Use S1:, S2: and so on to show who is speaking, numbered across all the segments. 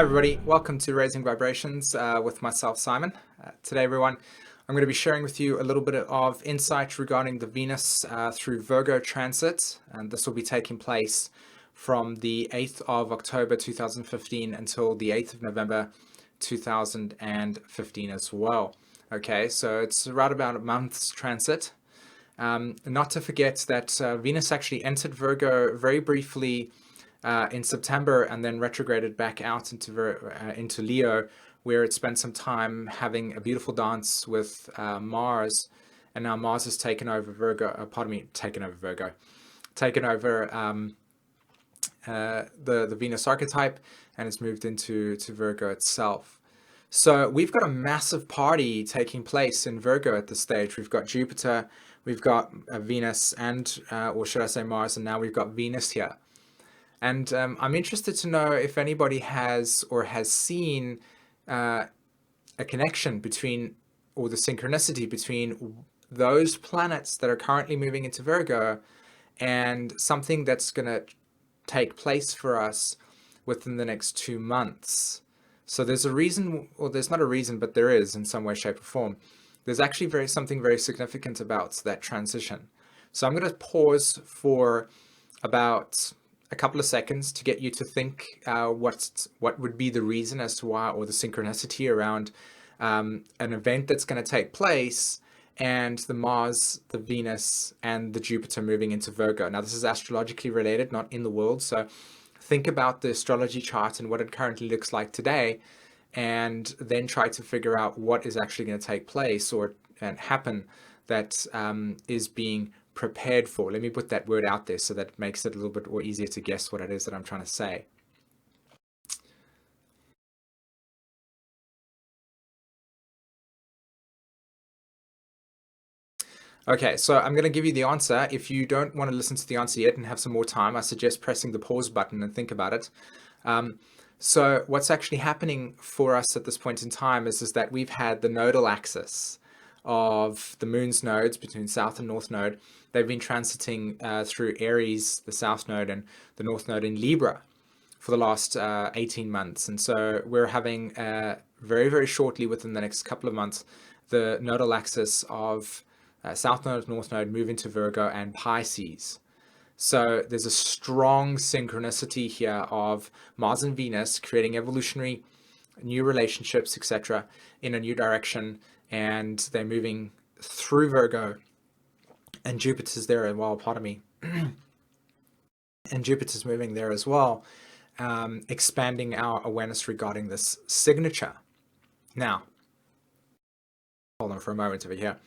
S1: Hi everybody, welcome to Raising Vibrations with myself, Simon. Today everyone, I'm going to be sharing with you a little bit of insight regarding the Venus through Virgo transit, and this will be taking place from the 8th of October 2015 until the 8th of November 2015 as well. Okay, so it's right about a month's transit. Not to forget that Venus actually entered Virgo very briefly in September and then retrograded back out into Leo, where it spent some time having a beautiful dance with Mars, and now Mars has taken over Virgo. Taken over the Venus archetype, and it's moved into Virgo itself. So we've got a massive party taking place in Virgo at this stage. We've got Jupiter, we've got Venus, and or should I say Mars, and now we've got Venus here. And I'm interested to know if anybody has seen a connection between, or the synchronicity between those planets that are currently moving into Virgo and something that's going to take place for us within the next 2 months. So there's a reason, or there's not a reason, but there is in some way, shape, or form. There's actually something very significant about that transition. So I'm going to pause for about a couple of seconds to get you to think what would be the reason as to why, or the synchronicity around an event that's going to take place, and the Mars, the Venus, and the Jupiter moving into Virgo. Now, this is astrologically related, not in the world. So think about the astrology chart and what it currently looks like today, and then try to figure out what is actually going to take place and happen that is being prepared for. Let me put that word out there so that makes it a little bit more easier to guess what it is that I'm trying to say. Okay, so I'm going to give you the answer. If you don't want to listen to the answer yet and have some more time, I suggest pressing the pause button and think about it. So what's actually happening for us at this point in time is that we've had the nodal axis of the moon's nodes between south and north node. They've been transiting through Aries, the south node, and the north node in Libra for the last 18 months. And so we're having very, very shortly, within the next couple of months, the nodal axis of south node, north node move into Virgo and Pisces. So there's a strong synchronicity here of Mars and Venus creating evolutionary new relationships, etc., in a new direction, and they're moving through Virgo, and Jupiter's there as well, pardon me. And Jupiter's moving there as well, expanding our awareness regarding this signature. Now, hold on for a moment over here.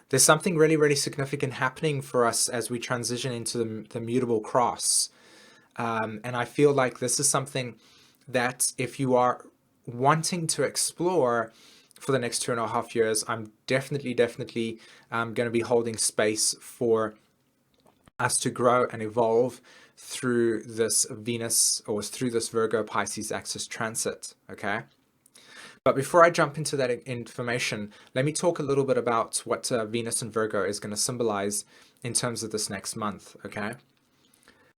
S1: There's something really, really significant happening for us as we transition into the mutable cross. And I feel like this is something that if you are wanting to explore for the next 2.5 years, I'm definitely going to be holding space for us to grow and evolve through this Venus, or through this Virgo Pisces axis transit, okay? But before I jump into that information, let me talk a little bit about what Venus and Virgo is going to symbolize in terms of this next month, okay?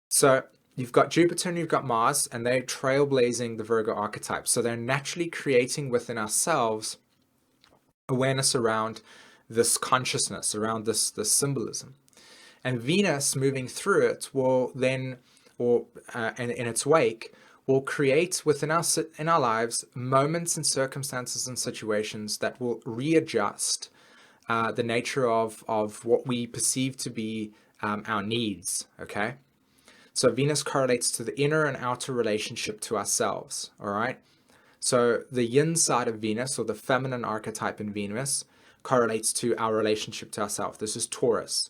S1: So you've got Jupiter and you've got Mars, and they're trailblazing the Virgo archetype. So they're naturally creating within ourselves awareness around this consciousness, around this symbolism. And Venus moving through it will then, and in its wake, will create within us in our lives moments and circumstances and situations that will readjust the nature of what we perceive to be our needs, okay? So Venus correlates to the inner and outer relationship to ourselves, all right? So the yin side of Venus, or the feminine archetype in Venus, correlates to our relationship to ourselves. This is Taurus.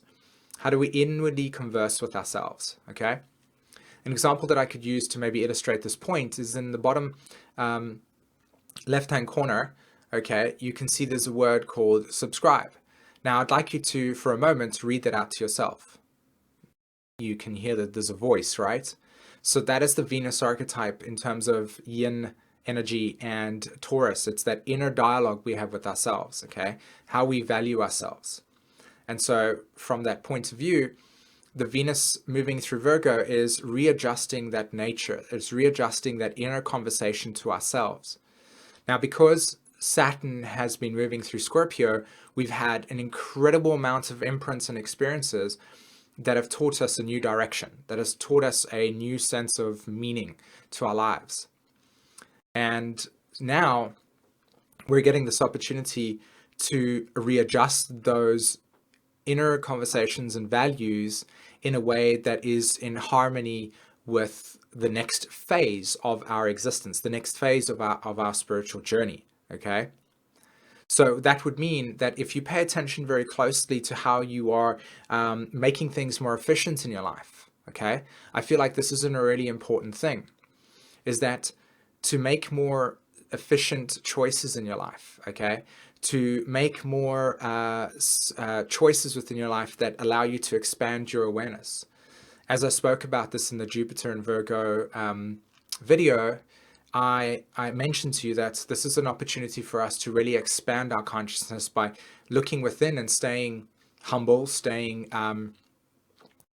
S1: How do we inwardly converse with ourselves, okay? An example that I could use to maybe illustrate this point is in the bottom left-hand corner, okay, you can see there's a word called subscribe. Now, I'd like you to, for a moment, read that out to yourself. You can hear that there's a voice, right? So that is the Venus archetype in terms of yin energy and Taurus. It's that inner dialogue we have with ourselves, okay? How we value ourselves. And so from that point of view, the Venus moving through Virgo is readjusting that nature. It's readjusting that inner conversation to ourselves. Now, because Saturn has been moving through Scorpio, we've had an incredible amount of imprints and experiences that have taught us a new direction, that has taught us a new sense of meaning to our lives. And now we're getting this opportunity to readjust those inner conversations and values in a way that is in harmony with the next phase of our existence, the next phase of our spiritual journey. Okay. So that would mean that if you pay attention very closely to how you are making things more efficient in your life, okay, I feel like this is a really important thing, is that to make more efficient choices in your life, okay, to make more choices within your life that allow you to expand your awareness. As I spoke about this in the Jupiter and Virgo video, I mentioned to you that this is an opportunity for us to really expand our consciousness by looking within and staying humble, staying,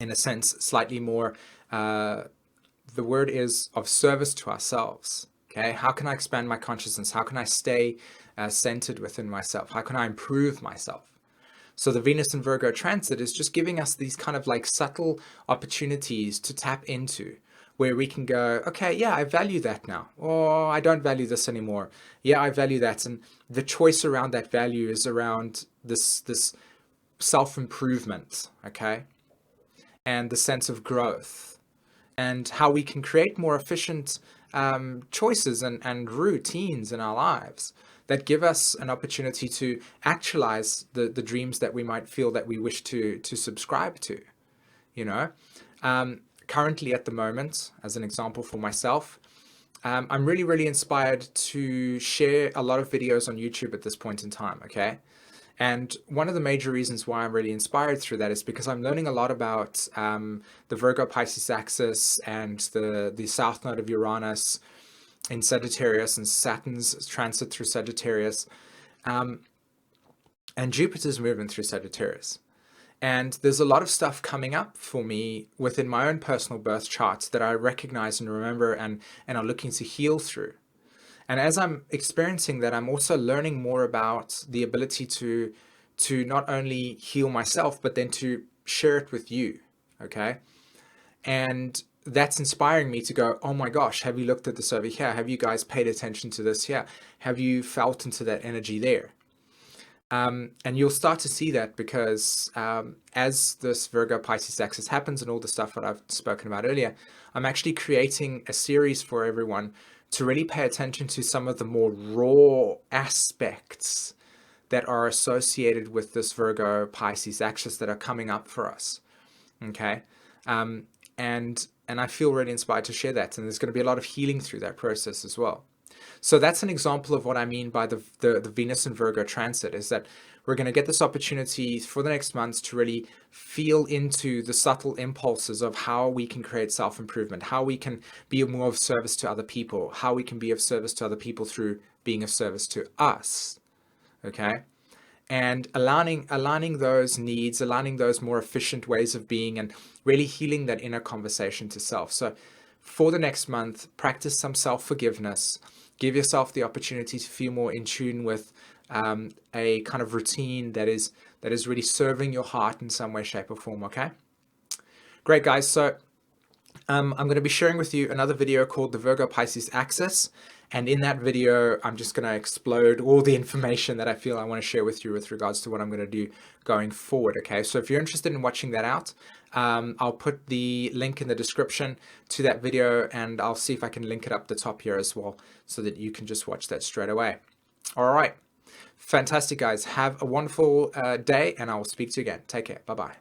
S1: in a sense, slightly more, the word is of service to ourselves. Okay, how can I expand my consciousness? How can I stay centered within myself? How can I improve myself? So the Venus and Virgo transit is just giving us these kind of like subtle opportunities to tap into, where we can go, okay, yeah, I value that now, or I don't value this anymore. Yeah, I value that. And the choice around that value is around this self-improvement, okay? And the sense of growth, and how we can create more efficient choices and routines in our lives that give us an opportunity to actualize the dreams that we might feel that we wish to subscribe to, you know? Currently at the moment, as an example for myself, I'm really, really inspired to share a lot of videos on YouTube at this point in time, okay? And one of the major reasons why I'm really inspired through that is because I'm learning a lot about the Virgo Pisces axis and the south node of Uranus in Sagittarius and Saturn's transit through Sagittarius, and Jupiter's movement through Sagittarius. And there's a lot of stuff coming up for me within my own personal birth charts that I recognize and remember and are looking to heal through. And as I'm experiencing that, I'm also learning more about the ability to not only heal myself, but then to share it with you, okay? And that's inspiring me to go, oh my gosh, have you looked at this over here? Have you guys paid attention to this here? Have you felt into that energy there? And you'll start to see that because as this Virgo Pisces axis happens and all the stuff that I've spoken about earlier, I'm actually creating a series for everyone to really pay attention to some of the more raw aspects that are associated with this Virgo Pisces axis that are coming up for us. Okay. And I feel really inspired to share that. And there's going to be a lot of healing through that process as well. So that's an example of what I mean by the Venus and Virgo transit, is that we're going to get this opportunity for the next months to really feel into the subtle impulses of how we can create self-improvement, how we can be more of service to other people, how we can be of service to other people through being of service to us. Okay. And aligning those needs, aligning those more efficient ways of being, and really healing that inner conversation to self. So for the next month, practice some self-forgiveness. Give yourself the opportunity to feel more in tune with a kind of routine that is really serving your heart in some way, shape, or form. Okay, great, guys. So I'm going to be sharing with you another video called the Virgo Pisces Axis. And in that video, I'm just going to explode all the information that I feel I want to share with you with regards to what I'm going to do going forward. Okay, so if you're interested in watching that out, I'll put the link in the description to that video, and I'll see if I can link it up the top here as well so that you can just watch that straight away. All right, fantastic, guys. Have a wonderful day, and I will speak to you again. Take care. Bye-bye.